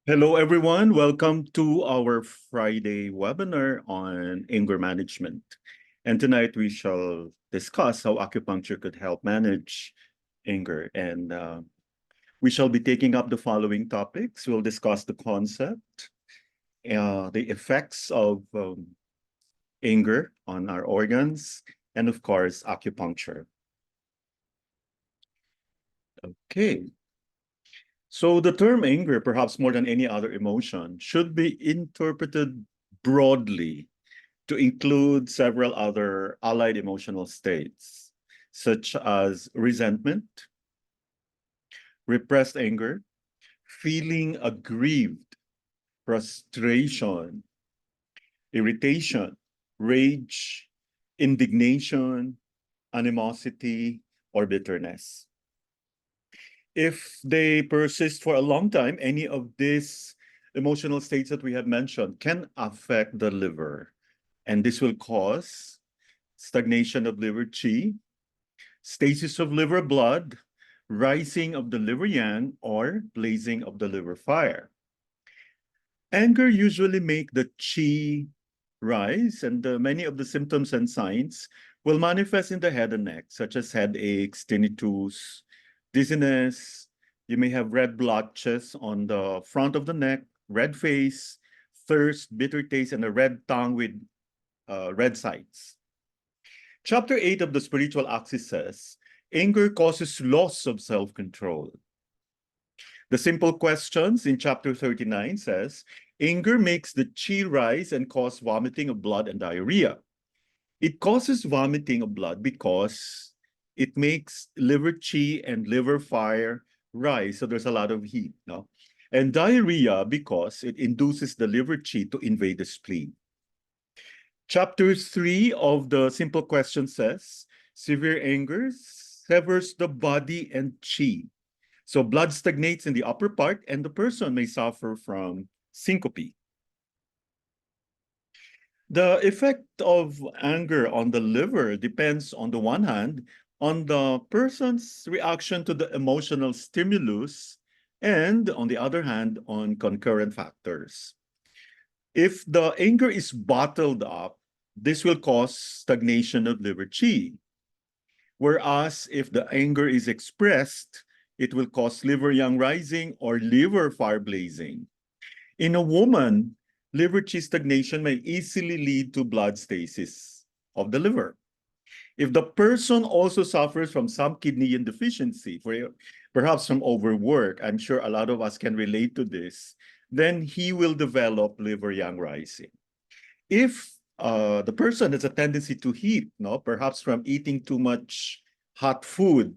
Hello, everyone. Welcome to our Friday webinar on anger management. And tonight we shall discuss how acupuncture could help manage anger. And we shall be taking up the following topics. We'll discuss the concept, the effects of anger on our organs, and of course, acupuncture. Okay. So the term anger, perhaps more than any other emotion, should be interpreted broadly to include several other allied emotional states, such as resentment, repressed anger, feeling aggrieved, frustration, irritation, rage, indignation, animosity, or bitterness. If they persist for a long time, any of these emotional states that we have mentioned can affect the liver. And this will cause stagnation of liver qi, stasis of liver blood, rising of the liver yang, or blazing of the liver fire. Anger usually make the qi rise, and many of the symptoms and signs will manifest in the head and neck, such as headaches, tinnitus, dizziness. You may have red blotches on the front of the neck, red face, thirst, bitter taste, and a red tongue with red sides. Chapter 8 of the Spiritual Axis says, anger causes loss of self-control. The Simple Questions in chapter 39 says, anger makes the chi rise and cause vomiting of blood and diarrhea. It causes vomiting of blood because it makes liver chi and liver fire rise, so there's a lot of heat, no? And diarrhea because it induces the liver chi to invade the spleen. Chapter 3 of the Simple Question says, severe anger severs the body and chi. So blood stagnates in the upper part and the person may suffer from syncope. The effect of anger on the liver depends, on the one hand, on the person's reaction to the emotional stimulus, and on the other hand, on concurrent factors. If the anger is bottled up, this will cause stagnation of liver qi. Whereas if the anger is expressed, it will cause liver yang rising or liver fire blazing. In a woman, liver qi stagnation may easily lead to blood stasis of the liver. If the person also suffers from some kidney deficiency, perhaps from overwork, I'm sure a lot of us can relate to this, then he will develop liver yang rising. If the person has a tendency to heat, no, perhaps from eating too much hot food,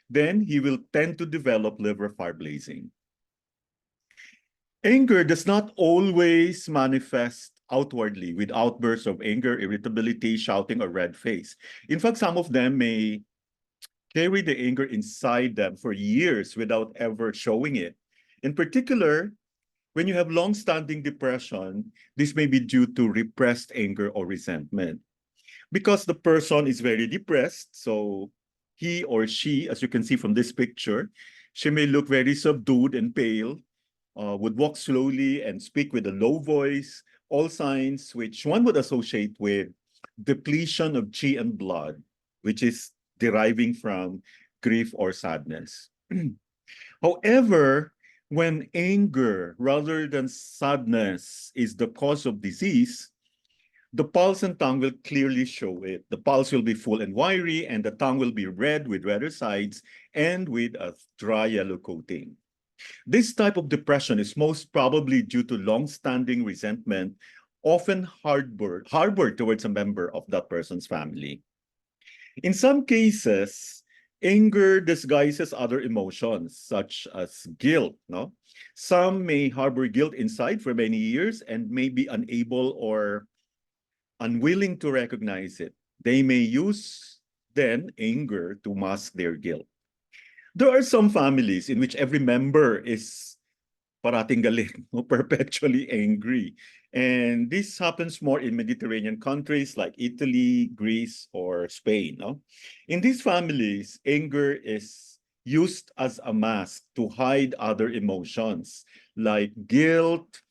then he will tend to develop liver fire blazing. Anger does not always manifest outwardly with outbursts of anger, irritability, shouting, or red face. In fact, some of them may carry the anger inside them for years without ever showing it. In particular, when you have long-standing depression, this may be due to repressed anger or resentment. Because the person is very depressed, so he or she, as you can see from this picture, she may look very subdued and pale, would walk slowly and speak with a low voice, all signs which one would associate with depletion of qi and blood, which is deriving from grief or sadness. However, when anger rather than sadness is the cause of disease, the pulse and tongue will clearly show it. The pulse will be full and wiry, and the tongue will be red with redder sides and with a dry yellow coating. This type of depression is most probably due to long-standing resentment, often harbored towards a member of that person's family. In some cases, anger disguises other emotions, such as guilt. No? Some may harbor guilt inside for many years and may be unable or unwilling to recognize it. They may use then anger to mask their guilt. There are some families in which every member is parating galit, perpetually angry. And this happens more in Mediterranean countries like Italy, Greece, or Spain. No? In these families, anger is used as a mask to hide other emotions like guilt.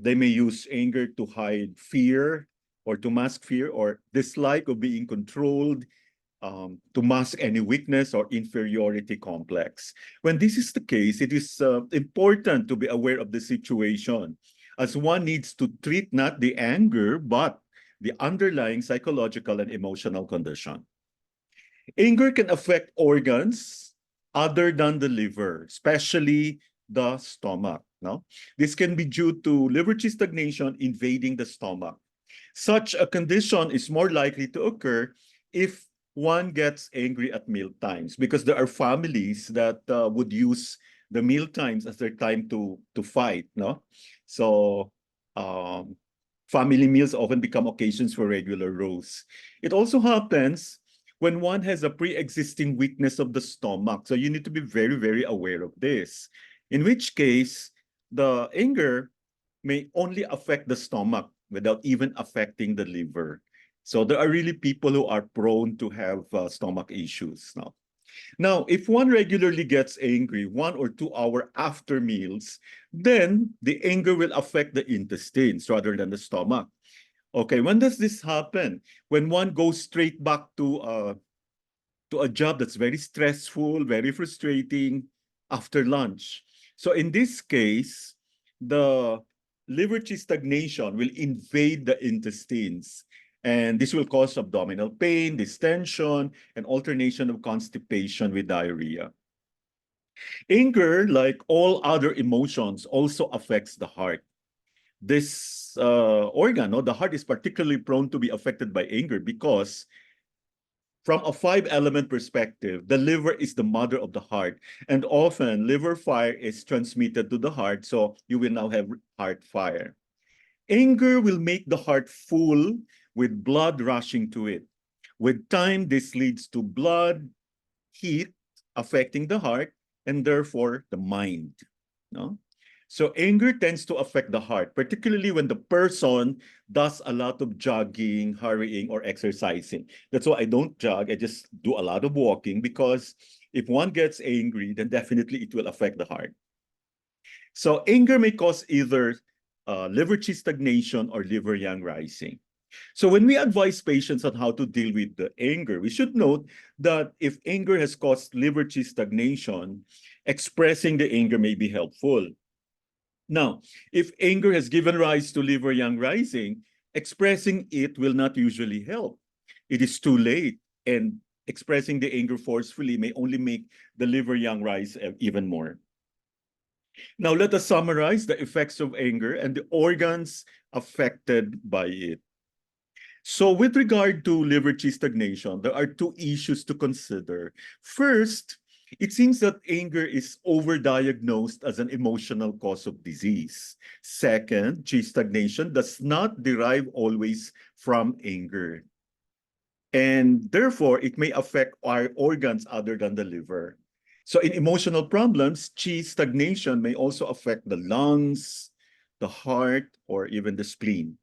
They may use anger to hide fear or to mask fear or dislike of being controlled, to mask any weakness or inferiority complex. When this is the case, it is important to be aware of the situation, as one needs to treat not the anger, but the underlying psychological and emotional condition. Anger can affect organs other than the liver, especially the stomach. No? This can be due to liver qi stagnation invading the stomach. Such a condition is more likely to occur if one gets angry at meal times, because there are families that would use the meal times as their time to fight. No, so family meals often become occasions for regular rows. It also happens when one has a pre-existing weakness of the stomach. So you need to be very, very aware of this. In which case, the anger may only affect the stomach without even affecting the liver. So there are really people who are prone to have stomach issues now. Now, if one regularly gets angry 1 or 2 hours after meals, then the anger will affect the intestines rather than the stomach. Okay, when does this happen? When one goes straight back to a job that's very stressful, very frustrating after lunch. So in this case, the liver qi stagnation will invade the intestines. And this will cause abdominal pain, distension, and alternation of constipation with diarrhea. Anger, like all other emotions, also affects the heart. This organ, no, the heart is particularly prone to be affected by anger because from a 5-element perspective, the liver is the mother of the heart. And often, liver fire is transmitted to the heart, so you will now have heart fire. Anger will make the heart full with blood rushing to it. With time, this leads to blood heat affecting the heart and therefore the mind. No? So anger tends to affect the heart, particularly when the person does a lot of jogging, hurrying, or exercising. That's why I don't jog. I just do a lot of walking, because if one gets angry, then definitely it will affect the heart. So anger may cause either liver qi stagnation or liver yang rising. So when we advise patients on how to deal with the anger, we should note that if anger has caused liver qi stagnation, expressing the anger may be helpful. Now, if anger has given rise to liver yang rising, expressing it will not usually help. It is too late, and expressing the anger forcefully may only make the liver yang rise even more. Now, let us summarize the effects of anger and the organs affected by it. So with regard to liver qi stagnation, there are 2 issues to consider. First, it seems that anger is overdiagnosed as an emotional cause of disease. Second, qi stagnation does not derive always from anger. And therefore, it may affect our organs other than the liver. So in emotional problems, qi stagnation may also affect the lungs, the heart, or even the spleen.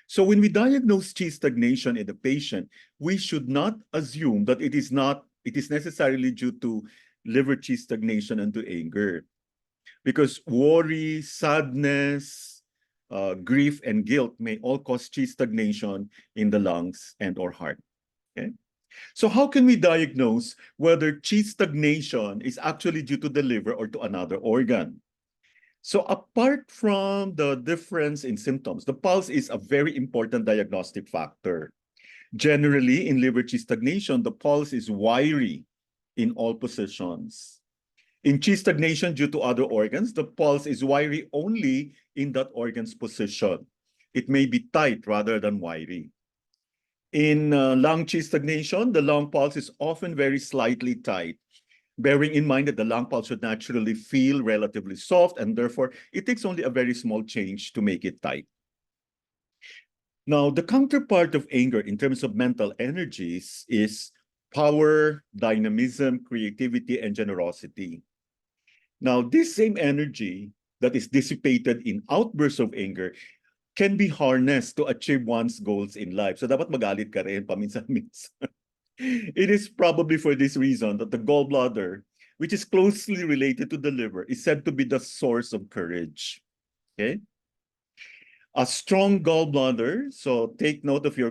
So when we diagnose qi stagnation in the patient, we should not assume that it is necessarily due to liver qi stagnation and to anger. Because worry, sadness, grief, and guilt may all cause qi stagnation in the lungs and or heart. Okay? So how can we diagnose whether qi stagnation is actually due to the liver or to another organ? So apart from the difference in symptoms, the pulse is a very important diagnostic factor. Generally, in liver qi stagnation, the pulse is wiry in all positions. In qi stagnation due to other organs, the pulse is wiry only in that organ's position. It may be tight rather than wiry. In lung qi stagnation, the lung pulse is often very slightly tight, bearing in mind that the lung pulse should naturally feel relatively soft, and therefore it takes only a very small change to make it tight. Now, the counterpart of anger in terms of mental energies is power, dynamism, creativity, and generosity. Now, this same energy that is dissipated in outbursts of anger can be harnessed to achieve one's goals in life. So dapat magalit ka rin paminsan-minsan. It is probably for this reason that the gallbladder which is closely related to the liver, is said to be the source of courage. Okay. A strong gallbladder. So take note of your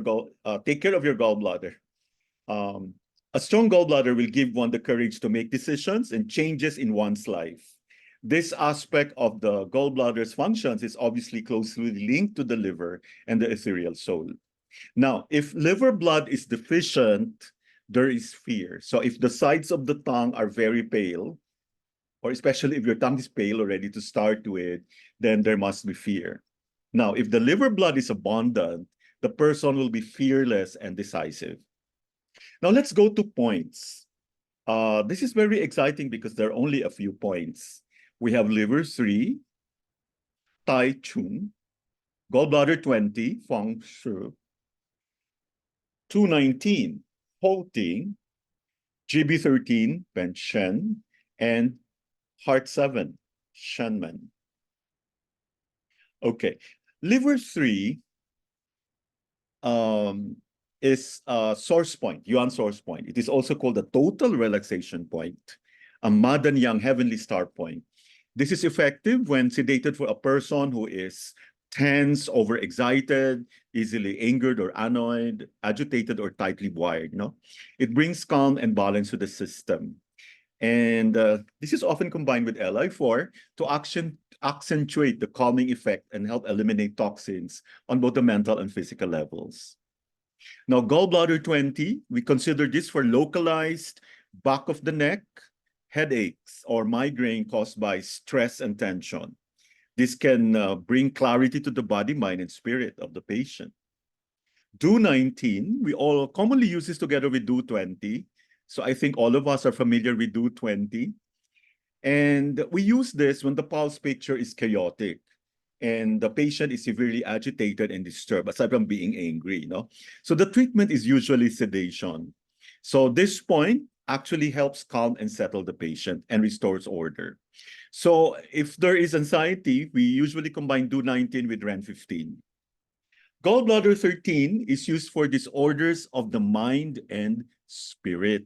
take care of your gallbladder. Um, a strong gallbladder will give one the courage to make decisions and changes in one's life. This aspect of the gallbladder's functions is obviously closely linked to the liver and the ethereal soul. Now, if liver blood is deficient, there is fear. So if the sides of the tongue are very pale, or especially if your tongue is pale already to start with, then there must be fear. Now, if the liver blood is abundant, the person will be fearless and decisive. Now, let's go to points. This is very exciting because there are only a few points. We have liver 3, Tai Chun, gallbladder 20, Feng Shui, 219, Ho Ting, GB 13, Ben Shen, and Heart 7, Shenman. Okay, liver 3 is a source point, Yuan source point. It is also called a total relaxation point, a Madan Yang heavenly star point. This is effective when sedated for a person who is tense, overexcited, easily angered or annoyed, agitated or tightly wired. No, it brings calm and balance to the system. And this is often combined with Li4 to accentuate the calming effect and help eliminate toxins on both the mental and physical levels. Now, gallbladder 20, we consider this for localized back of the neck headaches or migraine caused by stress and tension. This can bring clarity to the body, mind, and spirit of the patient. Do 19, we all commonly use this together with Do 20. So I think all of us are familiar with Do 20. And we use this when the pulse picture is chaotic and the patient is severely agitated and disturbed, aside from being angry, you know. So the treatment is usually sedation. So this point actually helps calm and settle the patient and restores order. So if there is anxiety, we usually combine Do 19 with REN 15. Gallbladder 13 is used for disorders of the mind and spirit.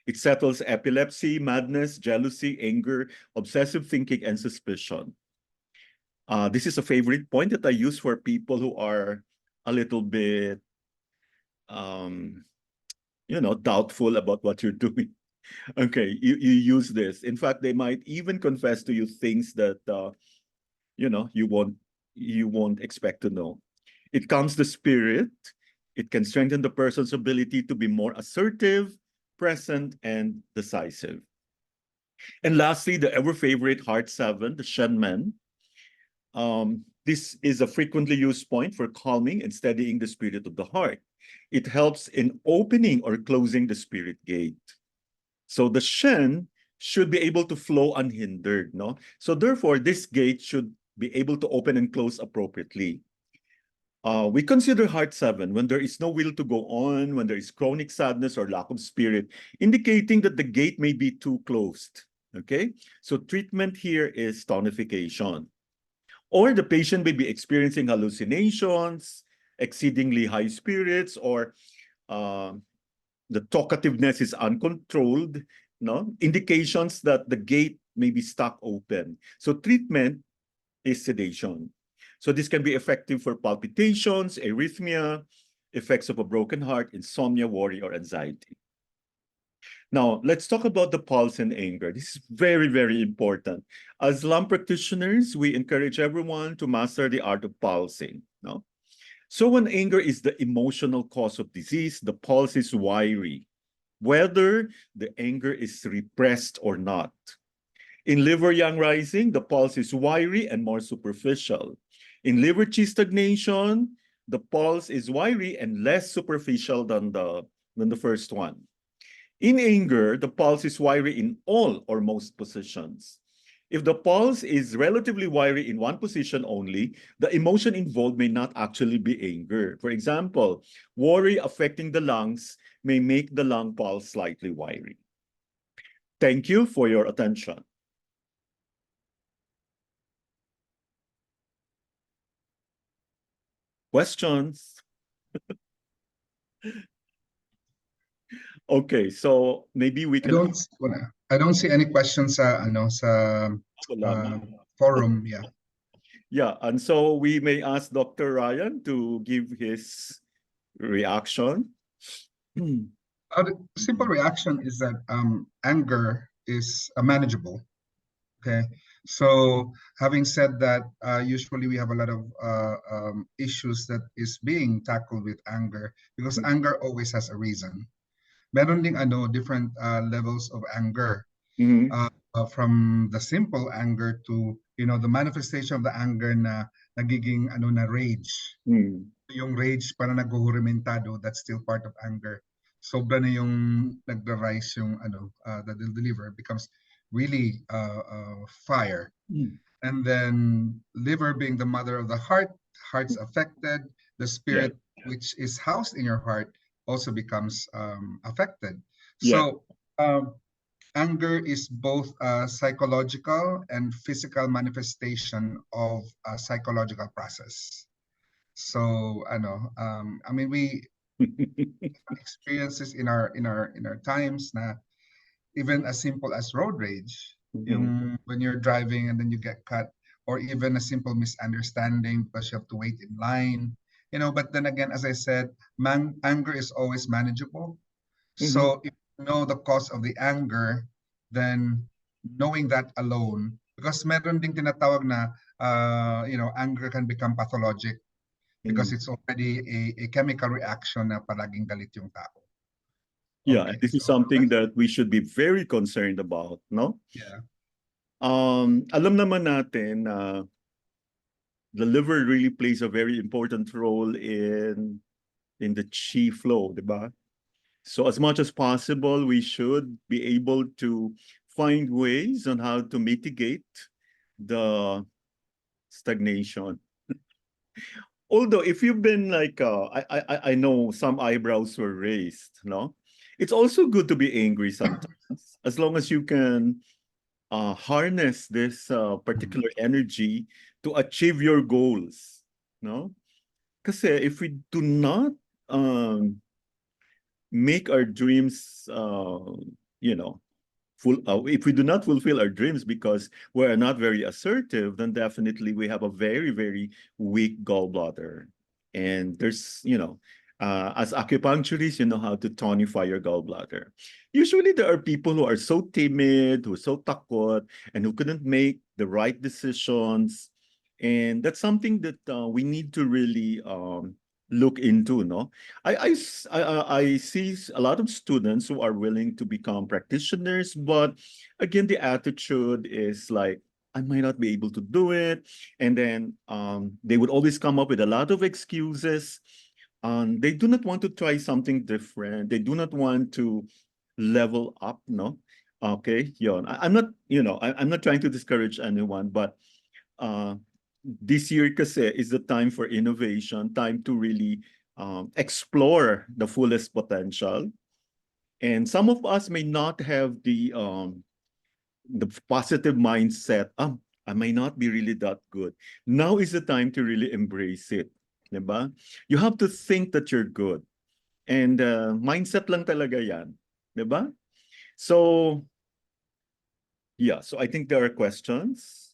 It settles epilepsy, madness, jealousy, anger, obsessive thinking, and suspicion. This is a favorite point that I use for people who are a little bit, doubtful about what you're doing. Okay, you use this. In fact, they might even confess to you things that you won't expect to know. It calms the spirit. It can strengthen the person's ability to be more assertive, present, and decisive. And lastly, the ever favorite Heart 7, the Shenmen. This is a frequently used point for calming and steadying the spirit of the heart. It helps in opening or closing the spirit gate. So the Shen should be able to flow unhindered, no? So therefore, this gate should be able to open and close appropriately. We consider Heart 7 when there is no will to go on, when there is chronic sadness or lack of spirit, indicating that the gate may be too closed, okay? So treatment here is tonification. Or the patient may be experiencing hallucinations, exceedingly high spirits, or the talkativeness is uncontrolled, no? Indications that the gate may be stuck open. So treatment is sedation. So this can be effective for palpitations, arrhythmia, effects of a broken heart, insomnia, worry, or anxiety. Now, let's talk about the pulse and anger. This is very, very important. As lung practitioners, we encourage everyone to master the art of pulsing. No? So when anger is the emotional cause of disease, the pulse is wiry, whether the anger is repressed or not. In liver yang rising, the pulse is wiry and more superficial. In liver qi stagnation, the pulse is wiry and less superficial than the first one. In anger, the pulse is wiry in all or most positions. If the pulse is relatively wiry in one position only, the emotion involved may not actually be anger. For example, worry affecting the lungs may make the lung pulse slightly wiry. Thank you for your attention. Questions? Okay, so maybe we I can don't I don't see any questions sa ano sa wala na. uh, forum. Yeah. Yeah, and so we may ask Dr. Ryan to give his reaction. The simple reaction is that anger is manageable. Okay, so having said that, usually we have a lot of issues that is being tackled with anger because anger always has a reason. Meron ding ano different levels of anger, Mhm. from the simple anger to the manifestation of the anger na nagiging ano na rage. Mm. Yung rage para naghuhurimentado, that's still part of anger. Sobra na yung nagra-rise yung that they'll deliver becomes really fire. Mm. And then liver being the mother of the heart, heart's affected. The Yeah, spirit, which is housed in your heart, also becomes affected. yeah, So anger is both a psychological and physical manifestation of a psychological process. So I mean we experiences in our times na even as simple as road rage, Mhm. yung when you're driving and then you get cut, or even a simple misunderstanding because you have to wait in line. But then again, as I said, anger is always manageable. Mhm. So if you know the cause of the anger, then knowing that alone, because meron ding tinatawag na, anger can become pathologic because Mm. it's already a chemical reaction na palaging galit yung tao. Yeah, and Okay, this is so something that we should be very concerned about, no? yeah. Alam naman natin na the liver really plays a very important role in the chi flow, di ba? So as much as possible, we should be able to find ways on how to mitigate the stagnation. Although if you've been like, I know some eyebrows were raised, no? It's also good to be angry sometimes, as long as you can harness this Mhm. particular energy to achieve your goals, no? Kasi if we do not um, make our dreams, you know, if we do not fulfill our dreams because we are not very assertive, then definitely we have a very, very weak gallbladder. And there's, as acupuncturists, you know how to tonify your gallbladder. Usually there are people who are so timid, who are so takot, and who couldn't make the right decisions. And that's something that we need to really look into, no? I see a lot of students who are willing to become practitioners, but again, the attitude is like, I might not be able to do it. And then they would always come up with a lot of excuses. They do not want to try something different. They do not want to level up, no? Okay, yun. I'm not, I'm not trying to discourage anyone, but uh, this year kasi is the time for innovation, time to really explore the fullest potential. And some of us may not have the positive mindset. I may not be really that good. Now is the time to really embrace it. Diba? You have to think that you're good. And mindset lang talaga yan. Diba? So, yeah. So I think there are questions.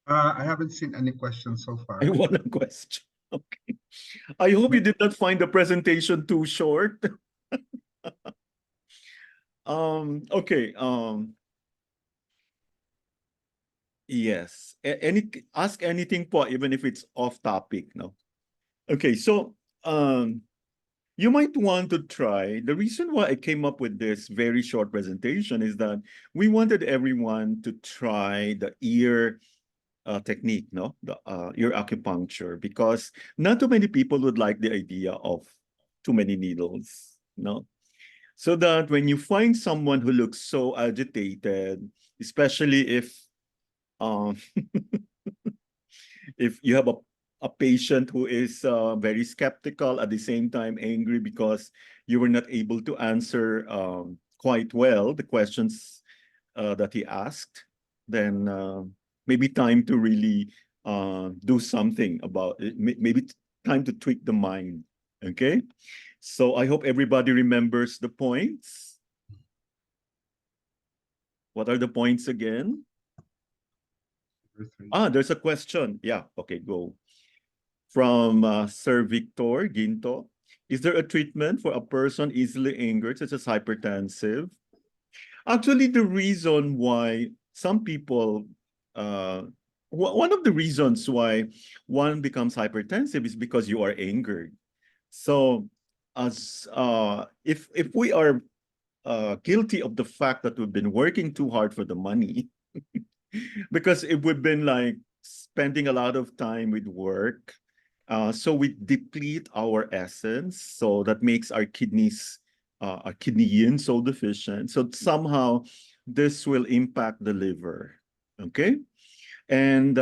I haven't seen any questions so I far. want a question. Okay. I hope you did not find the presentation too short. Okay. Yes. Ask anything po, even if it's off topic, no? Okay, so you might want to try. The reason why I came up with this very short presentation is that we wanted everyone to try the ear technique, no? The ear acupuncture, because not too many people would like the idea of too many needles, no? So that when you find someone who looks so agitated, especially um, if you have a patient who is very skeptical at the same time angry because you were not able to answer quite well the questions that he asked, then maybe time to really do something about it. Maybe time to tweak the mind. Okay, so I hope everybody remembers the points. What are the points again? There's a question. Yeah, okay, go. From Sir Victor Ginto. Is there a treatment for a person easily angered, such as hypertensive? Actually, the reason why some people, one of the reasons why one becomes hypertensive is because you are angered. So, as if we are guilty of the fact that we've been working too hard for the money, because if we've been like spending a lot of time with work, so we deplete our essence. So that makes our kidney yin so deficient. So somehow this will impact the liver. Okay. And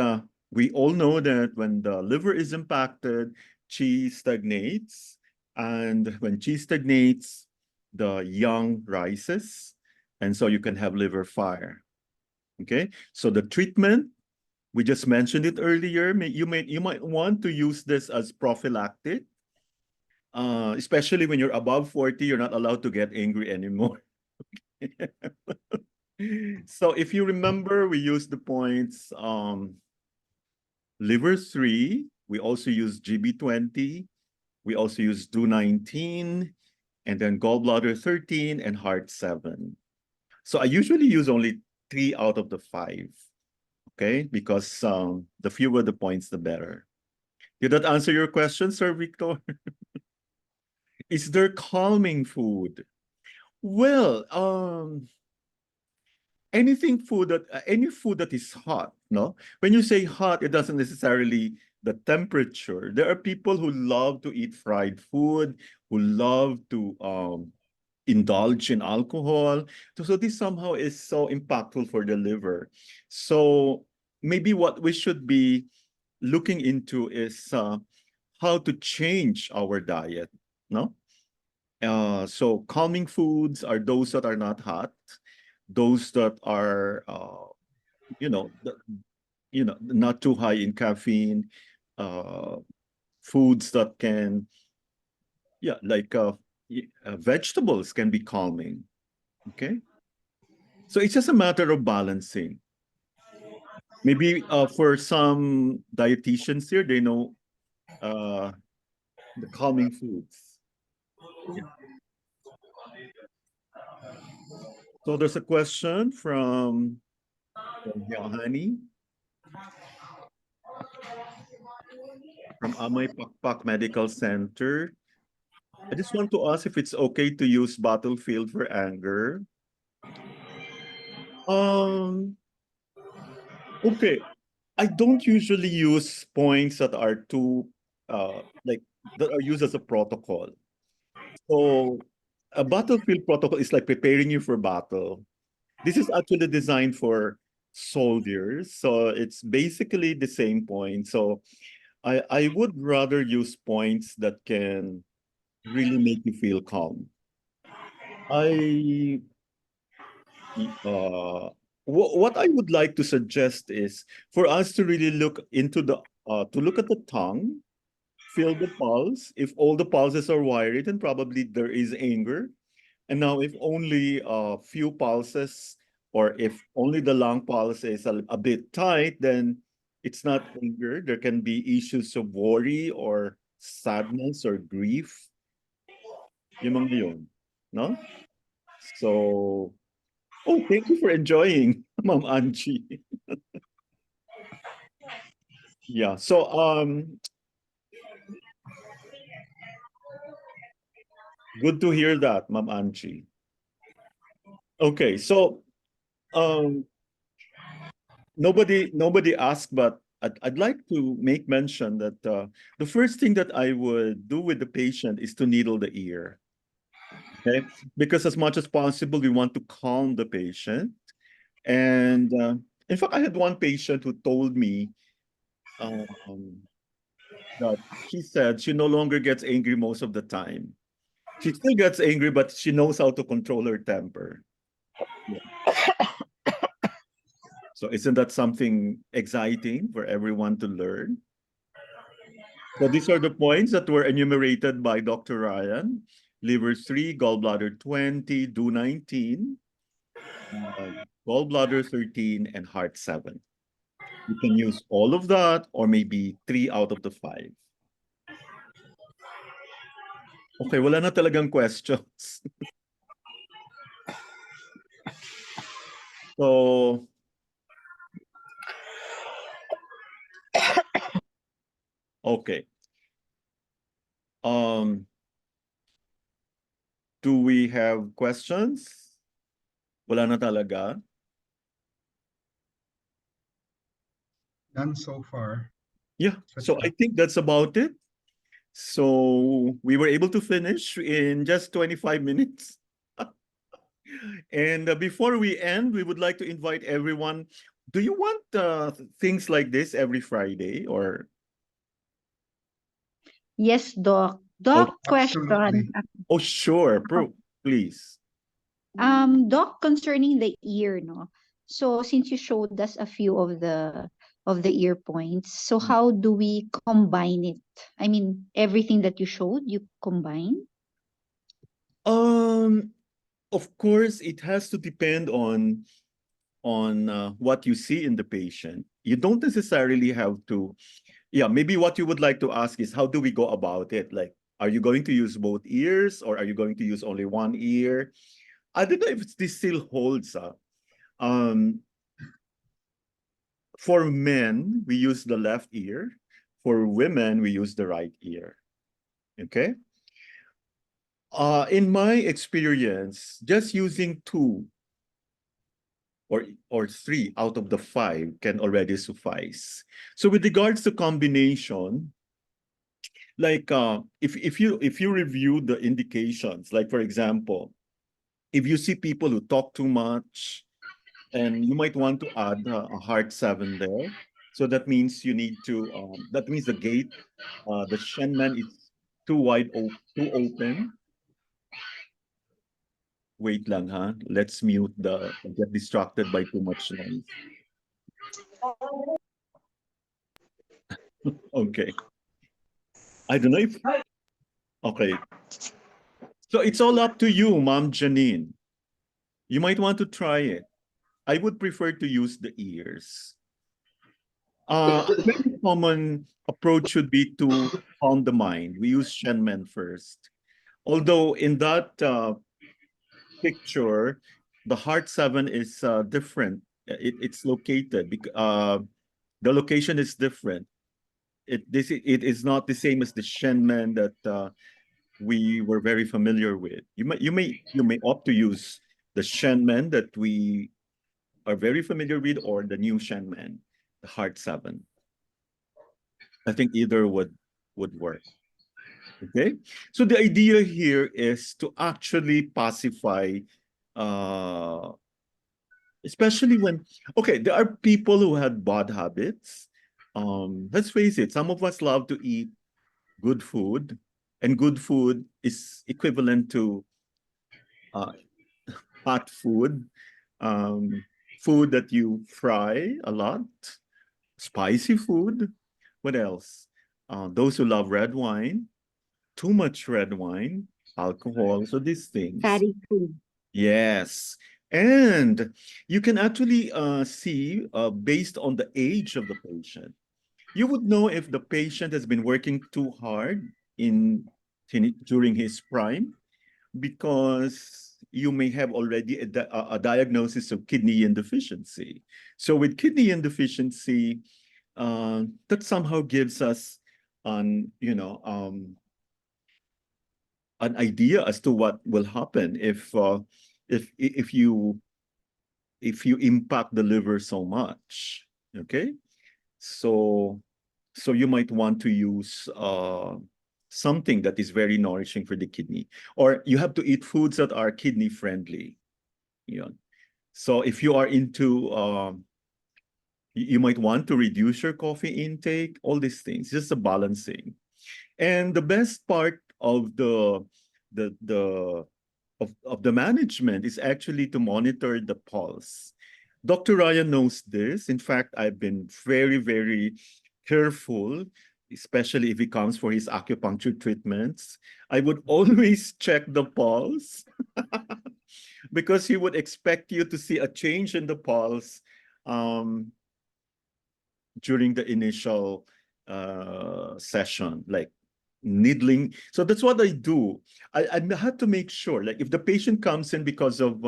we all know that when the liver is impacted, qi stagnates. And when qi stagnates, the yang rises. And so you can have liver fire. Okay. So the treatment, we just mentioned it earlier. You might want to use this as prophylactic, especially when you're above 40, you're not allowed to get angry anymore. So if you remember, we used the points liver 3, we also use GB20, we also use DO19, and then gallbladder 13 and heart 7. So I usually use only 3 out of the 5. Okay, because the fewer the points, the better. Did that answer your question, Sir Victor? Is there calming food? Well, any food that is hot, no? When you say hot, it doesn't necessarily the temperature. There are people who love to eat fried food, who love to indulge in alcohol. So this somehow is so impactful for the liver. So maybe what we should be looking into is how to change our diet, no? So calming foods are those that are not hot, those that are, you know, not too high in caffeine, uh, foods that can, yeah, like vegetables can be calming. Okay, so it's just a matter of balancing. Maybe for some dietitians here, they know uh, the calming foods. Yeah. So there's a question from Yohani from Amay Pakpak Medical Center. I just want to ask if it's okay to use battlefield for anger. Um, okay. I don't usually use points that are too like that are used as a protocol. So a battlefield protocol is like preparing you for battle. This is actually designed for soldiers, so it's basically the same point. So I would rather use points that can really make you feel calm. I what I would like to suggest is for us to really look into the to look at the tongue, feel the pulse. If all the pulses are wired, then probably there is anger. And now, if only a few pulses, or if only the lung pulse is a bit tight, then it's not anger. There can be issues of worry or sadness or grief. Yung mga yun, no? So, oh, thank you for enjoying, Ma'am Angie. Yeah. So, good to hear that, Ma'am Angie. Okay. So, um, nobody asked, but I'd like to make mention that the first thing that I would do with the patient is to needle the ear. Okay, because as much as possible, we want to calm the patient. And in fact, I had one patient who told me um, that she said she no longer gets angry most of the time. She still gets angry, but she knows how to control her temper. Yeah. So isn't that something exciting for everyone to learn? So these are the points that were enumerated by Dr. Ryan. Liver 3, gallbladder 20, do 19, uh, gallbladder 13, and heart 7. You can use all of that or maybe 3 out of the 5. Okay, wala na talagang questions. So, okay. Do we have questions? Wala na talaga? None so far. Yeah, so I think that's about it. So we were able to finish in just 25 minutes. And before we end, we would like to invite everyone. Do you want things like this every Friday or? Yes, Doc. Oh, Doc, Absolutely. question. oh sure, please. Doc, concerning the ear, no? So since you showed us a few of the ear points, so how do we combine it? I mean, everything that you showed, you combine? Um, of course, it has to depend on what you see in the patient. You don't necessarily have to. Yeah, maybe what you would like to ask is how do we go about it? Like, are you going to use both ears or are you going to use only one ear? I don't know if this still holds up. Um, for men, we use the left ear. For women, we use the right ear. Okay. In my experience, just using two or three out of the five can already suffice. So with regards to combination, like if you review the indications, like for example, if you see people who talk too much, and you might want to add a heart 7 there. So that means you need to that means the gate, the Shenman is too open. Wait lang ha. Let's mute the get distracted by too much noise. Okay. I don't know if okay. So it's all up to you, Mom Janine. You might want to try it. I would prefer to use the ears. A very common approach should be to calm the mind. We use Shenmen first. Although in that picture, the heart 7 is different. It's located because the location is different. It is not the same as the Shenmen that we were very familiar with. You may opt to use the Shenmen that we are very familiar with, or the new Shenmen, the heart 7. I think either would work. Okay, so the idea here is to actually pacify, uh, especially when, okay, there are people who had bad habits. Let's face it, some of us love to eat good food, and good food is equivalent to uh, hot food, food that you fry a lot, spicy food. What else? Those who love red wine, too much red wine, alcohol, so these things. Fatty food. Yes. And you can actually see based on the age of the patient. You would know if the patient has been working too hard during his prime, because you may have already a diagnosis of kidney deficiency. So with kidney deficiency, that somehow gives us an, an idea as to what will happen if you impact the liver so much. Okay, so you might want to use something that is very nourishing for the kidney, or you have to eat foods that are kidney friendly. So if you are into you might want to reduce your coffee intake, all these things, just a balancing. And the best part of the of the management is actually to monitor the pulse. Dr. Ryan knows this. In fact, I've been very, very careful especially if he comes for his acupuncture treatments, I would always check the pulse because he would expect you to see a change in the pulse um, during the initial session, like needling. So that's what I do. I had to make sure, like if the patient comes in because of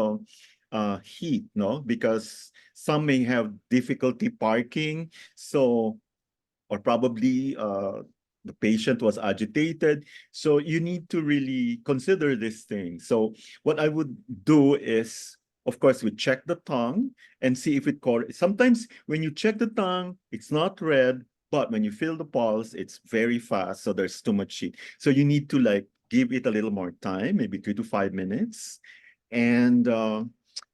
heat, no, because some may have difficulty parking, so or probably the patient was agitated. So you need to really consider this thing. So what I would do is, of course, we check the tongue and see if it sometimes when you check the tongue, it's not red, but when you feel the pulse, it's very fast. So there's too much heat. So you need to like give it a little more time, maybe 3 to 5 minutes. And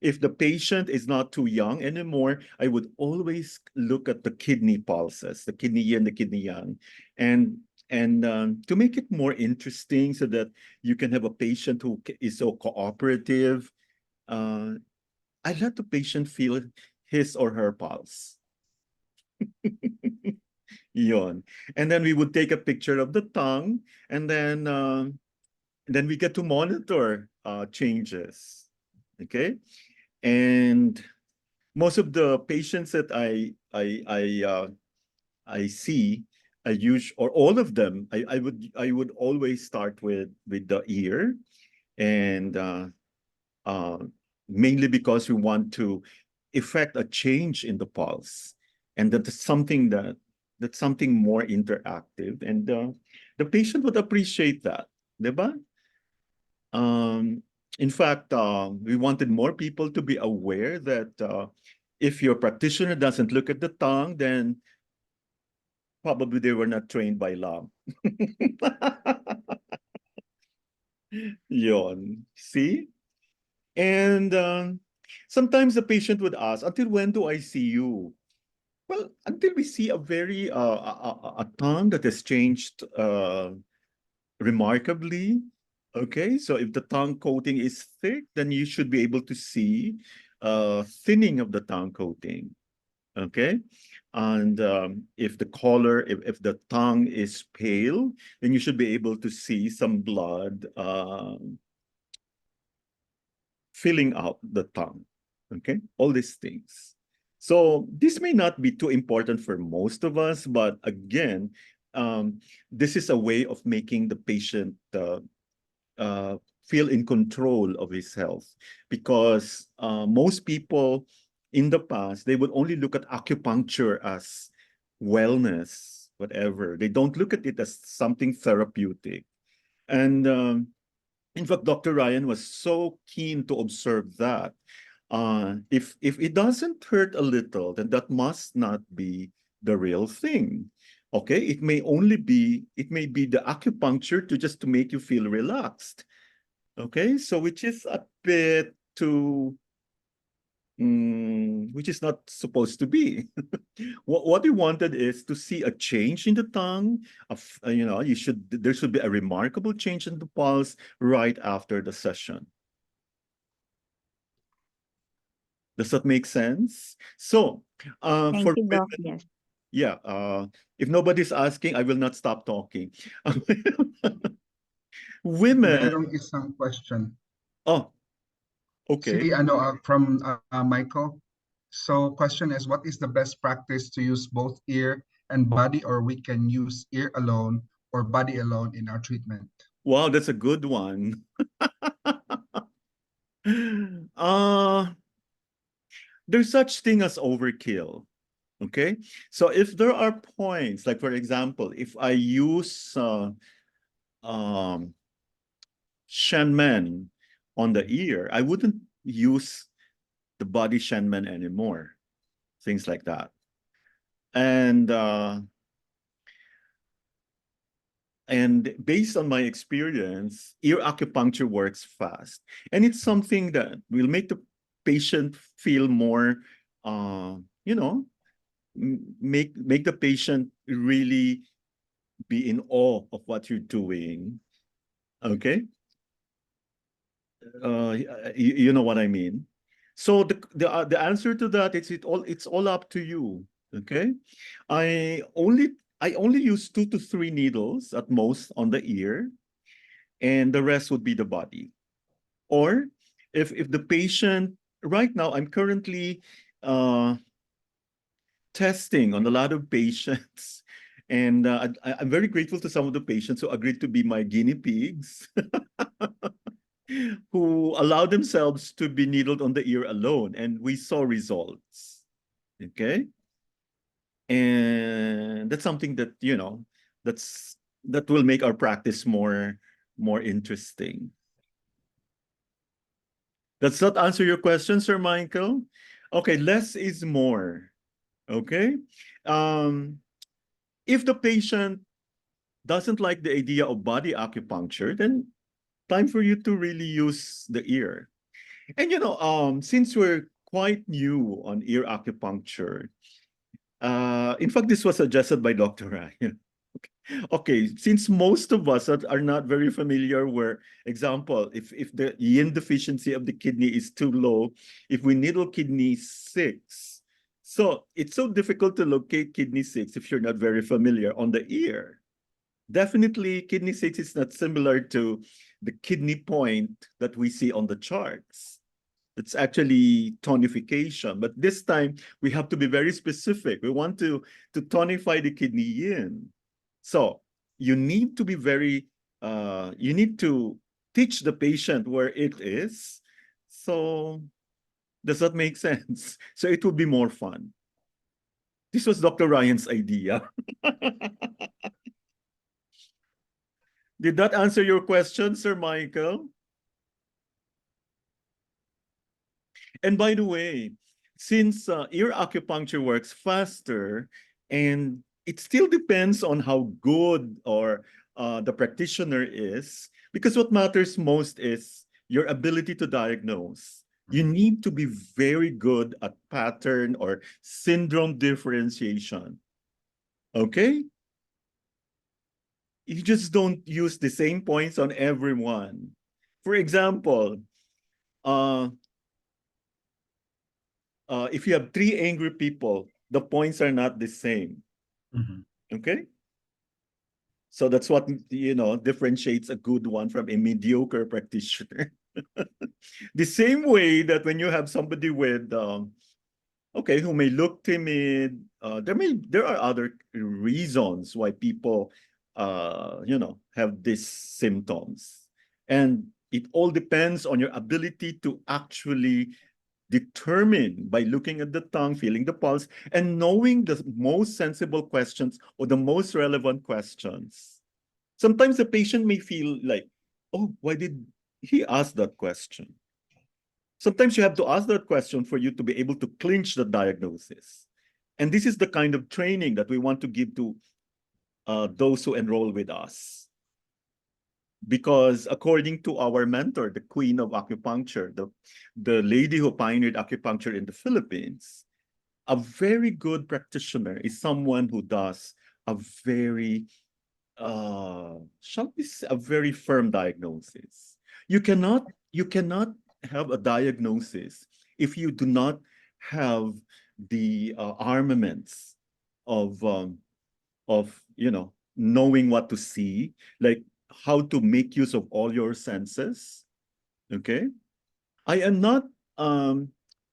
if the patient is not too young anymore, I would always look at the kidney pulses, the kidney yin, the kidney yang, and to make it more interesting so that you can have a patient who is so cooperative. Uh, I let the patient feel his or her pulse. Yon. And then we would take a picture of the tongue, and then we get to monitor changes. Okay, and most of the patients that I see, I use, or all of them, I would always start with the ear, and uh, mainly because we want to effect a change in the pulse, and that's something more interactive, and the patient would appreciate that, diba? Um, in fact, we wanted more people to be aware that if your practitioner doesn't look at the tongue, then probably they were not trained by love. Yon. See? And sometimes the patient would ask, until when do I see you? Well, until we see a very a tongue that has changed remarkably. Okay, so if the tongue coating is thick, then you should be able to see thinning of the tongue coating. Okay, and if the color, if the tongue is pale, then you should be able to see some blood filling out the tongue. Okay, all these things. So this may not be too important for most of us, but again, this is a way of making the patient feel in control of his health, because most people in the past, they would only look at acupuncture as wellness, whatever. They don't look at it as something therapeutic. And in fact, Dr. Ryan was so keen to observe that if it doesn't hurt a little, then that must not be the real thing. Okay, it may be the acupuncture to just to make you feel relaxed. Okay, so which is a bit too, which is not supposed to be. What we wanted is to see a change in the tongue. There should be a remarkable change in the pulse right after the session. Does that make sense? So, Thank for you, Doc. women, Yes. yeah, if nobody's asking, I will not stop talking. Women, Merong isang question. oh, okay. Si ano from Michael. So question is, what is the best practice to use both ear and body, or we can use ear alone or body alone in our treatment? Wow, that's a good one. uh, there's such thing as overkill. Okay, so if there are points, like for example, if I use Shenmen on the ear, I wouldn't use the body Shenmen anymore. Things like that. And based on my experience, ear acupuncture works fast. And it's something that will make the patient feel more, you know, make the patient really be in awe of what you're doing. Okay? You know what I mean? So the answer to that, it's all up to you. Okay? I only I only use 2 to 3 needles at most on the ear, and the rest would be the body. Or if the patient, right now, I'm currently testing on a lot of patients. And I'm very grateful to some of the patients who agreed to be my guinea pigs, who allowed themselves to be needled on the ear alone. And we saw results. Okay. And that's something that, that will make our practice more interesting. Does that answer your question, Sir Michael? Okay, less is more. Okay. If the patient doesn't like the idea of body acupuncture, then time for you to really use the ear. And since we're quite new on ear acupuncture, in fact, this was suggested by Dr. Ryan. Okay, since most of us are not very familiar where, example, if the yin deficiency of the kidney is too low, if we needle kidney 6, so it's so difficult to locate kidney 6 if you're not very familiar on the ear. Definitely, kidney 6 is not similar to the kidney point that we see on the charts. It's actually tonification, but this time we have to be very specific. We want to tonify the kidney yin. So you need to be you need to teach the patient where it is. So does that make sense? So it would be more fun. This was Dr. Ryan's idea. Did that answer your question, Sir Michael? And by the way, since ear acupuncture works faster, and it still depends on how good or the practitioner is, because what matters most is your ability to diagnose. You need to be very good at pattern or syndrome differentiation. Okay? You just don't use the same points on everyone. For example, if you have 3 angry people, the points are not the same. Okay? So that's what, differentiates a good one from a mediocre practitioner. The same way that when you have somebody with, who may look timid, there are other reasons why people, have these symptoms. And it all depends on your ability to actually determine by looking at the tongue, feeling the pulse, and knowing the most sensible questions or the most relevant questions. Sometimes the patient may feel like, oh, why did he ask that question? Sometimes you have to ask that question for you to be able to clinch the diagnosis. And this is the kind of training that we want to give to those who enroll with us. Because according to our mentor, the queen of acupuncture, the lady who pioneered acupuncture in the Philippines, a very good practitioner is someone who does a very, shall we say, a very firm diagnosis. You cannot have a diagnosis if you do not have the armaments of knowing what to see, like how to make use of all your senses. Okay? I am not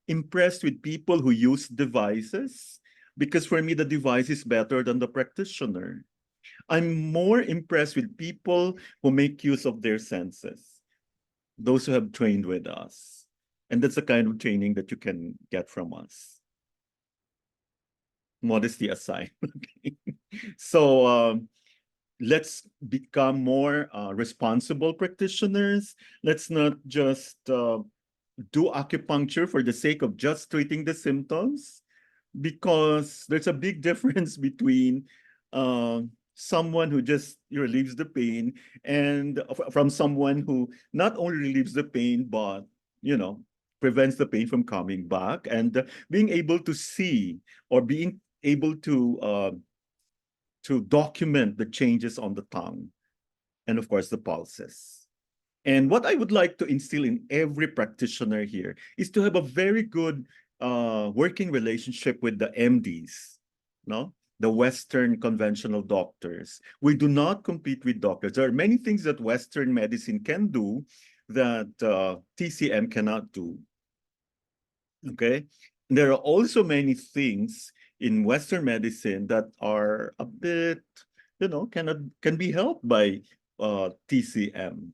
impressed with people who use devices, because for me, the device is better than the practitioner. I'm more impressed with people who make use of their senses, those who have trained with us. And that's the kind of training that you can get from us. Modesty aside. Okay. So, let's become more responsible practitioners. Let's not just do acupuncture for the sake of just treating the symptoms, because there's a big difference between someone who just relieves the pain and from someone who not only relieves the pain, but, prevents the pain from coming back, and being able to see or being able to document the changes on the tongue, and of course the pulses. And what I would like to instill in every practitioner here is to have a very good working relationship with the MDs, no? the Western conventional doctors. We do not compete with doctors. There are many things that Western medicine can do that TCM cannot do. Okay? There are also many things in Western medicine that are a bit, can be helped by TCM.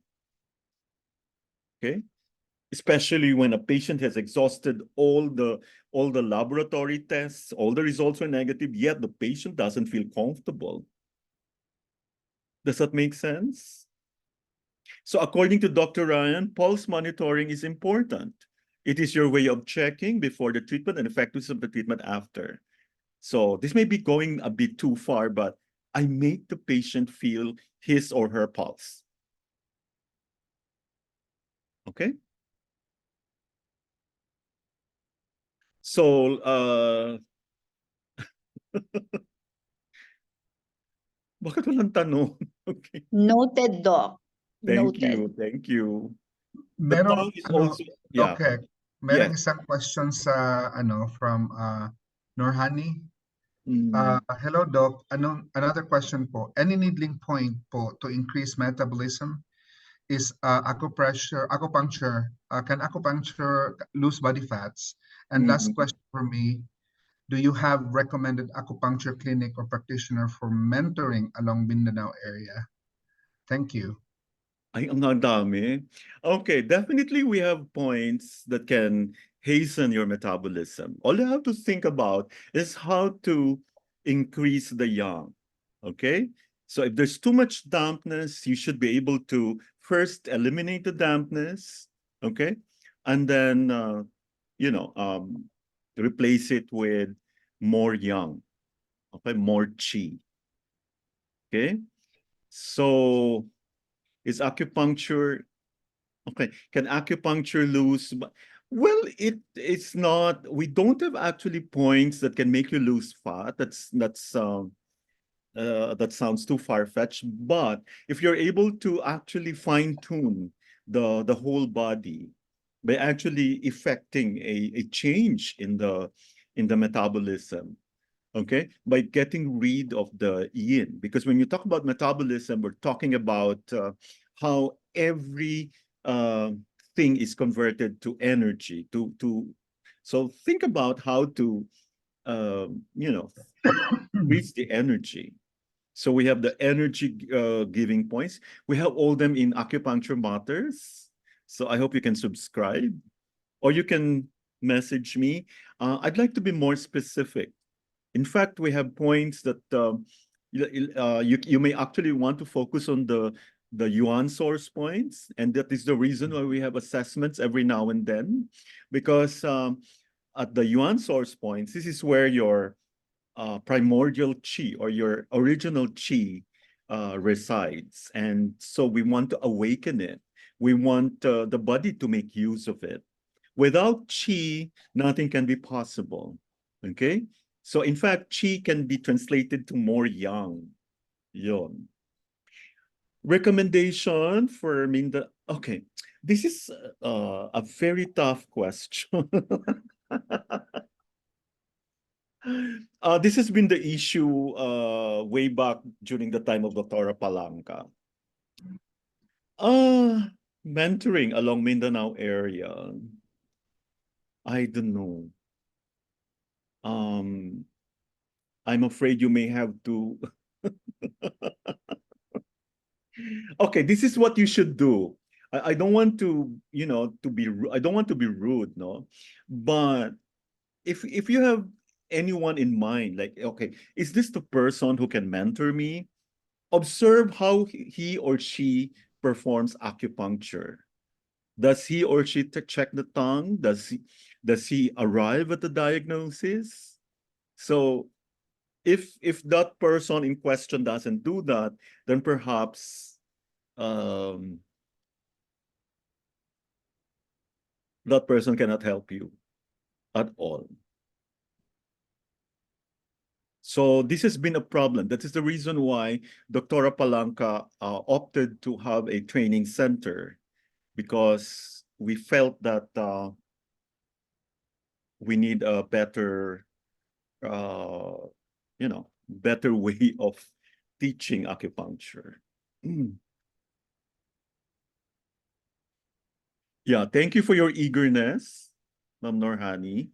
Okay? Especially when a patient has exhausted all the laboratory tests, all the results are negative, yet the patient doesn't feel comfortable. Does that make sense? So according to Dr. Ryan, pulse monitoring is important. It is your way of checking before the treatment and effectiveness of the treatment after. So this may be going a bit too far, but I make the patient feel his or her pulse. Okay? So, bakit walang tanong? Okay. Noted, Doc. Thank Noted. you. Thank you. The Merong, tongue is also, yeah. okay. Yes. Merong isang question sa, from Norhani. Hello, Doc. Another question po. Any needling point po to increase metabolism is acupuncture. Can acupuncture lose body fats? And last question for me, do you have recommended acupuncture clinic or practitioner for mentoring along Mindanao area? Thank you. Ay, ang dami. Okay, definitely we have points that can hasten your metabolism. All you have to think about is how to increase the yang. Okay? So if there's too much dampness, you should be able to first eliminate the dampness, okay? And then, replace it with more yang, okay? More qi, okay? So, is acupuncture okay? Can acupuncture lose? Well, it's not. We don't have actually points that can make you lose fat. That sounds too far-fetched. But if you're able to actually fine-tune the whole body by actually effecting a change in the metabolism, okay, by getting rid of the yin, because when you talk about metabolism, we're talking about how every thing is converted to energy. So think about how to reach the energy. So we have the energy giving points. We have all them in Acupuncture Matters. So I hope you can subscribe, or you can message me. I'd like to be more specific. In fact, we have points that you may actually want to focus on the yuan source points, and that is the reason why we have assessments every now and then, because at the yuan source points, this is where your primordial chi or your original chi resides, and so we want to awaken it. We want the body to make use of it. Without chi, nothing can be possible. Okay. So in fact, chi can be translated to more yang. Yon. Recommendation for Minda. Okay, this is a very tough question. This has been the issue way back during the time of Dr. Palanca. Mentoring along Mindanao area. I don't know. I'm afraid you may have to. Okay, this is what you should do. I don't want to, I don't want to be rude, no? But if you have anyone in mind, like, okay, is this the person who can mentor me? Observe how he or she performs acupuncture. Does he or she check the tongue? Does he arrive at the diagnosis? So if that person in question doesn't do that, then perhaps that person cannot help you at all. So this has been a problem. That is the reason why Dr. Palanca opted to have a training center, because we felt that we need a better, better way of teaching acupuncture. Yeah, thank you for your eagerness, Ma'am Norhani.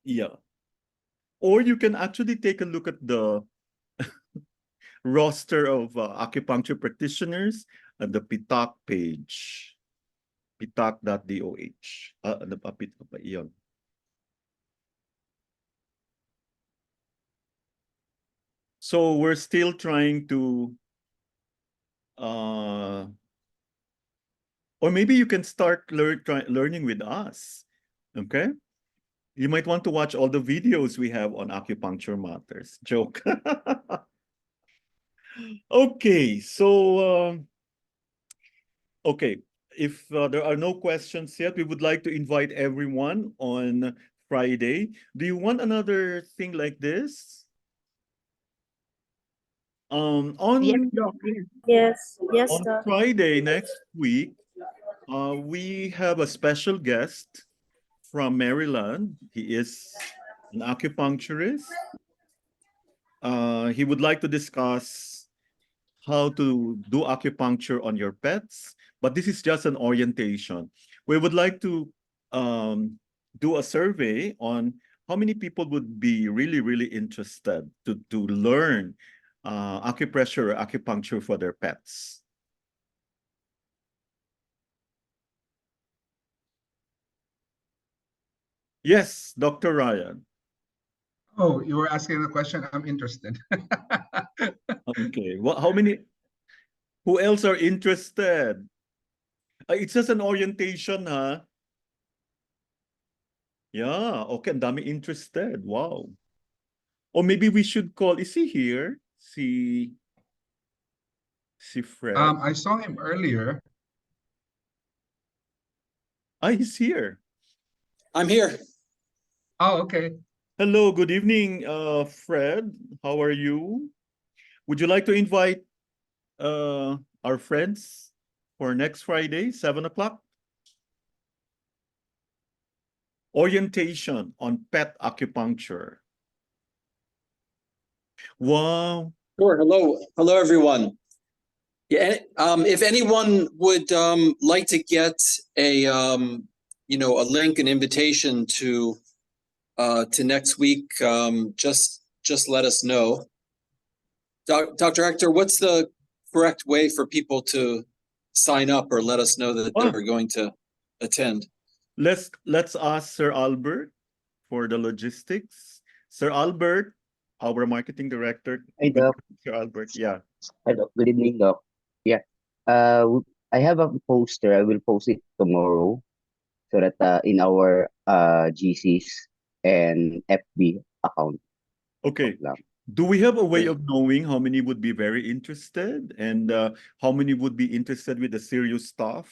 Yeah. Or you can actually take a look at the roster of acupuncture practitioners at the Pitak page. Pitak.doh. Yun. So we're still trying to or maybe you can start learning with us. Okay? You might want to watch all the videos we have on acupuncture matters. Joke. Okay, so okay, if there are no questions yet, we would like to invite everyone on Friday. Do you want another thing like this? On Yes, yes, on Doc. Friday next week, we have a special guest from Maryland. He is an acupuncturist. He would like to discuss how to do acupuncture on your pets, but this is just an orientation. We would like to do a survey on how many people would be really, really interested to learn acupressure or acupuncture for their pets. Yes, Dr. Ryan. Oh, you were asking a question. I'm interested. Okay. Well, how many? Who else are interested? It's just an orientation, huh? Yeah. Okay. Ang dami interested. Wow. Or maybe we should call. Is he here? Si Fred. I saw him earlier. He's here. I'm here. Oh, okay. Hello. Good evening, Fred. How are you? Would you like to invite our friends for next Friday, 7 o'clock? Orientation on pet acupuncture. Wow. Sure. Hello, everyone. Yeah. If anyone would like to get a a link, an invitation to next week, just let us know. Dr. Hector, what's the correct way for people to sign up or let us know that they're going to attend? Let's ask Sir Albert for the logistics. Sir Albert, our marketing director. Hi, Doc. Sir Albert, yeah. Hi, Doc. Good evening, Doc. Yeah. I have a poster. I will post it tomorrow so that in our GCs and FB account. Okay. Do we have a way of knowing how many would be very interested and how many would be interested with the serious stuff?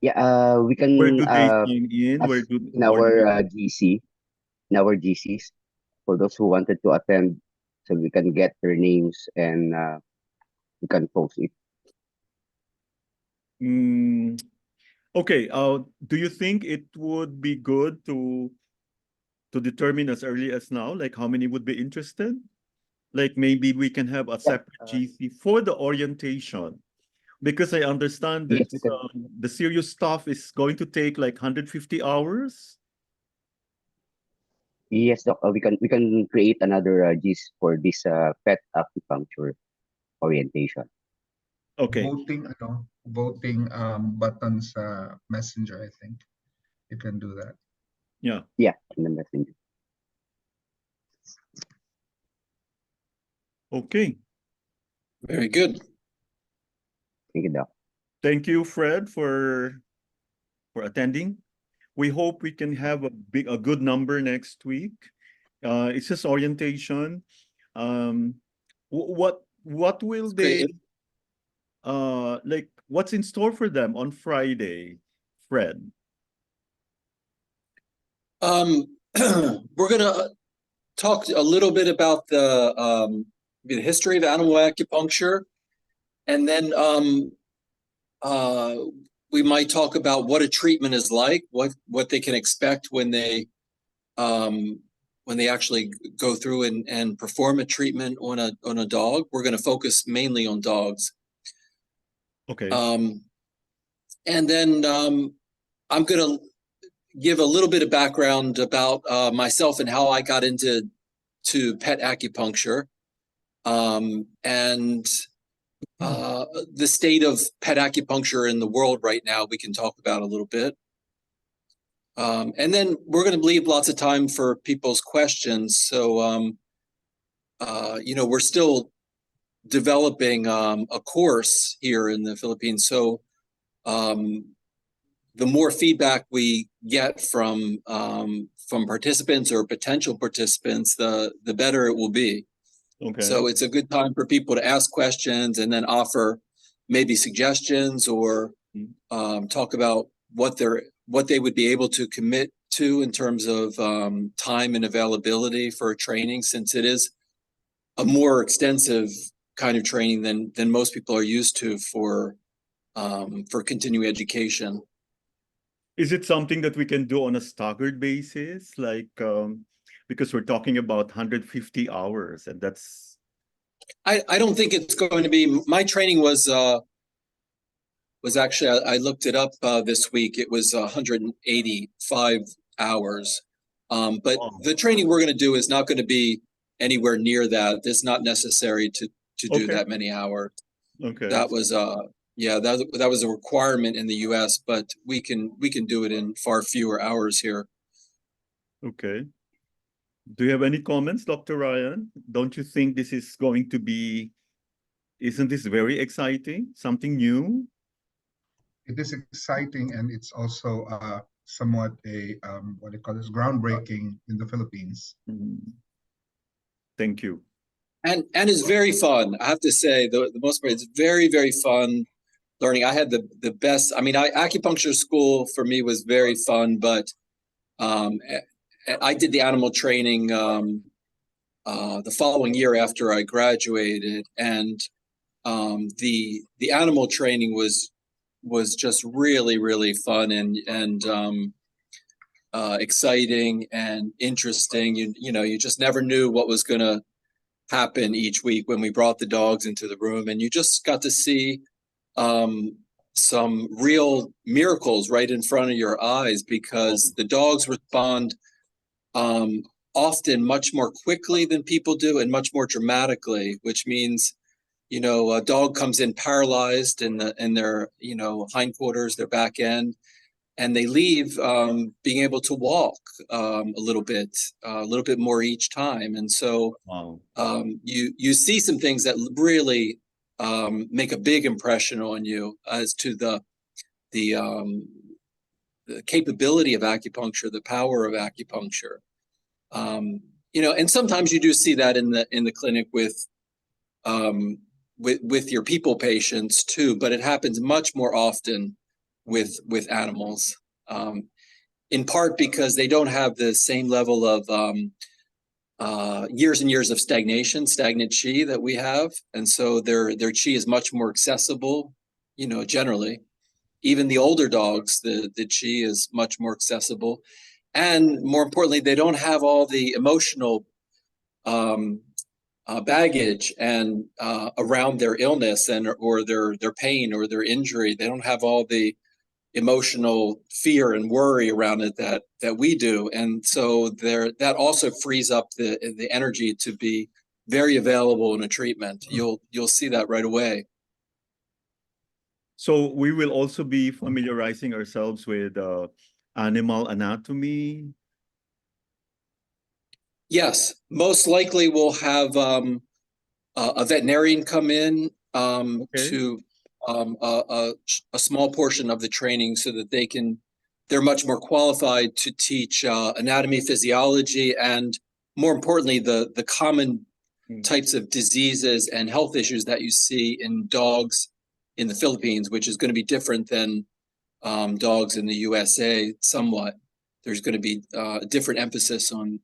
Yeah, we can Where do they sign in? Where do in our GC, in our GCs for those who wanted to attend, so we can get their names and we can post it. Okay. Do you think it would be good to determine as early as now, like how many would be interested? Like maybe we can have a separate GC for the orientation, because I understand that Yes, the serious stuff is going to take like 150 hours. yes, Doc. We can create another GC for this pet acupuncture orientation. Okay. Voting buttons messenger, I think. You can do that. Yeah. Yeah, in the messenger. Okay. Very good. Thank you, Doc. Thank you, Fred, for attending. We hope we can have a good number next week. It's just orientation. What will they like? What's in store for them on Friday, Fred? We're gonna talk a little bit about the history of animal acupuncture, and then we might talk about what a treatment is like, what they can expect when they when they actually go through and perform a treatment on a dog. We're going to focus mainly on dogs. Okay. And then I'm going to give a little bit of background about myself and how I got into pet acupuncture, and the state of pet acupuncture in the world right now. We can talk about a little bit. And then we're going to leave lots of time for people's questions. So, we're still developing a course here in the Philippines. So, the more feedback we get from participants or potential participants, the better it will be. Okay. So it's a good time for people to ask questions and then offer maybe suggestions or talk about what they would be able to commit to in terms of time and availability for training, since it is a more extensive kind of training than most people are used to for continuing education. Is it something that we can do on a staggered basis? Like, because we're talking about 150 hours, and that's... I don't think it's going to be. My training was actually, I looked it up this week. It was 185 hours. But the training we're going to do is not going to be anywhere near that. It's not necessary to do that many hours. Okay. That was that was a requirement in the US, but we can do it in far fewer hours here. Okay. Do you have any comments, Dr. Ryan? Don't you think this is going to be, isn't this very exciting? Something new? It is exciting, and it's also somewhat a what do you call this, groundbreaking in the Philippines. Thank you. And it's very fun. I have to say, the most part, it's very, very fun learning. I had the best. I mean, acupuncture school for me was very fun, but I did the animal training the following year after I graduated, and the animal training was just really, really fun and exciting and interesting. You just never knew what was going to happen each week when we brought the dogs into the room, and you just got to see some real miracles right in front of your eyes, because the dogs respond often much more quickly than people do and much more dramatically, which means, a dog comes in paralyzed in their, hindquarters, their back end, and they leave being able to walk a little bit more each time. And so you see some things that really make a big impression on you as to the capability of acupuncture, the power of acupuncture. And sometimes you do see that in the clinic with your people patients too, but it happens much more often with animals, in part because they don't have the same level of years and years of stagnant chi that we have, and so their chi is much more accessible. Generally, even the older dogs, the chi is much more accessible, and more importantly, they don't have all the emotional baggage and around their illness or their pain or their injury. They don't have all the emotional fear and worry around it that we do, and so that also frees up the energy to be very available in a treatment. You'll see that right away. So we will also be familiarizing ourselves with animal anatomy. Yes, most likely we'll have a veterinarian come in to a small portion of the training, so that they're much more qualified to teach anatomy, physiology, and more importantly, the common types of diseases and health issues that you see in dogs in the Philippines, which is going to be different than dogs in the USA somewhat. There's going to be a different emphasis on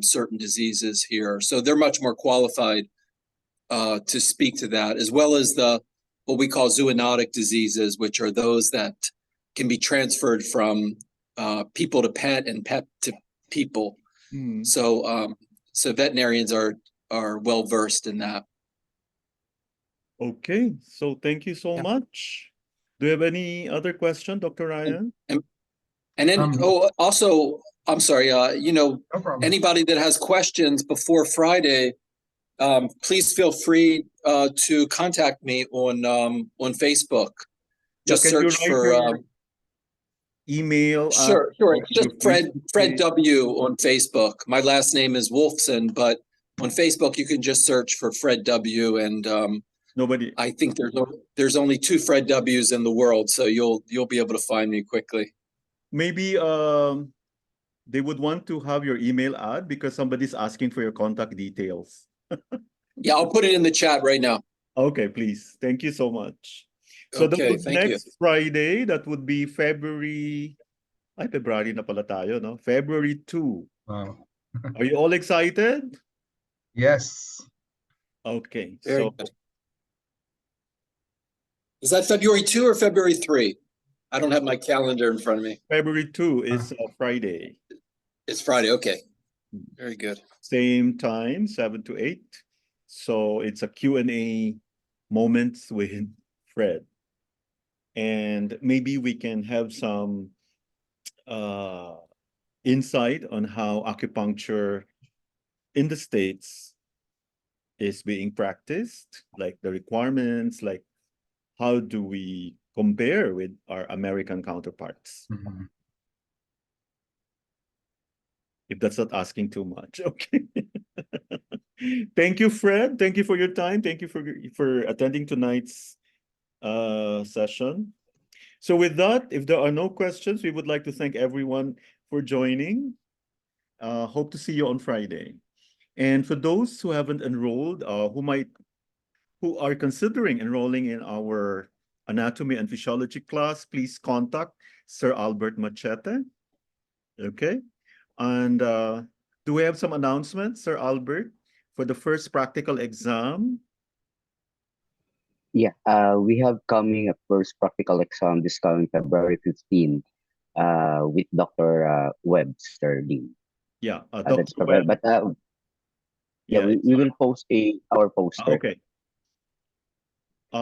certain diseases here. So they're much more qualified to speak to that, as well as what we call zoonotic diseases, which are those that can be transferred from people to pet and pet to people. Mm. So veterinarians are well versed in that. Okay, so thank you so Yeah. much. Do you have any other question, Dr. Ryan? And then, also, I'm sorry, No problem. anybody that has questions before Friday, please feel free to contact me on Facebook. Yeah, Just can you search write for your email? sure. It's your just Fred Facebook W on Facebook. My last name is Wolfson, but on Facebook you can just search for Fred W, and Nobody. I think there's only 2 Fred W's in the world, so you'll be able to find me quickly. Maybe they would want to have your email ad because somebody's asking for your contact details. Yeah, I'll put it in the chat right now. Okay, please. Thank you so much. So that Okay, would be thank you. next Friday. That would be February. Ay, February na pala tayo, no? February 2. Wow. Are you all excited? Yes. Okay, Very so good. Is that February 2 or February 3? I don't have my calendar in front of me. February 2 is Friday. It's Friday. Okay. Very good. Same time, 7 to 8. So it's a Q&A moments with Fred. And maybe we can have some insight on how acupuncture in the States is being practiced, like the requirements, like how do we compare with our American counterparts? Mhm. If that's not asking too much, okay. Thank you, Fred. Thank you for your time. Thank you for attending tonight's session. So with that, if there are no questions, we would like to thank everyone for joining. Hope to see you on Friday. And for those who haven't enrolled, who are considering enrolling in our anatomy and physiology class, please contact Sir Albert Machete. Okay. And do we have some announcements, Sir Albert, for the first practical exam? Yeah, we have coming a first practical exam this coming February 15 with Dr. Webster Lee. Yeah, That's Dr. February. Webb. But yeah, Yeah, we will post our poster. okay.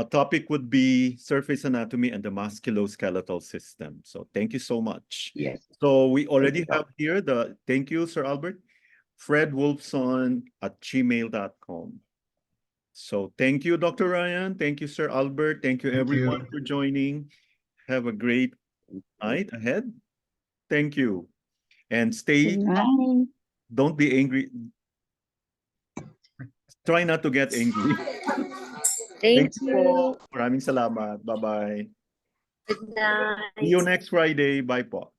Topic would be surface anatomy and the musculoskeletal system. So thank you so much. Yes. So we already you. have here thank you, Sir Albert, fredwolfson@gmail.com. So thank you, Dr. Ryan. Thank you, Sir Albert. Thank you, Thank everyone, you. for joining. Have a great night ahead. Thank you. And stay, Right. don't be angry. Try not to get angry. Thank Thank you po. you. Maraming salamat. Bye-bye. Good night. See you next Friday. Bye po.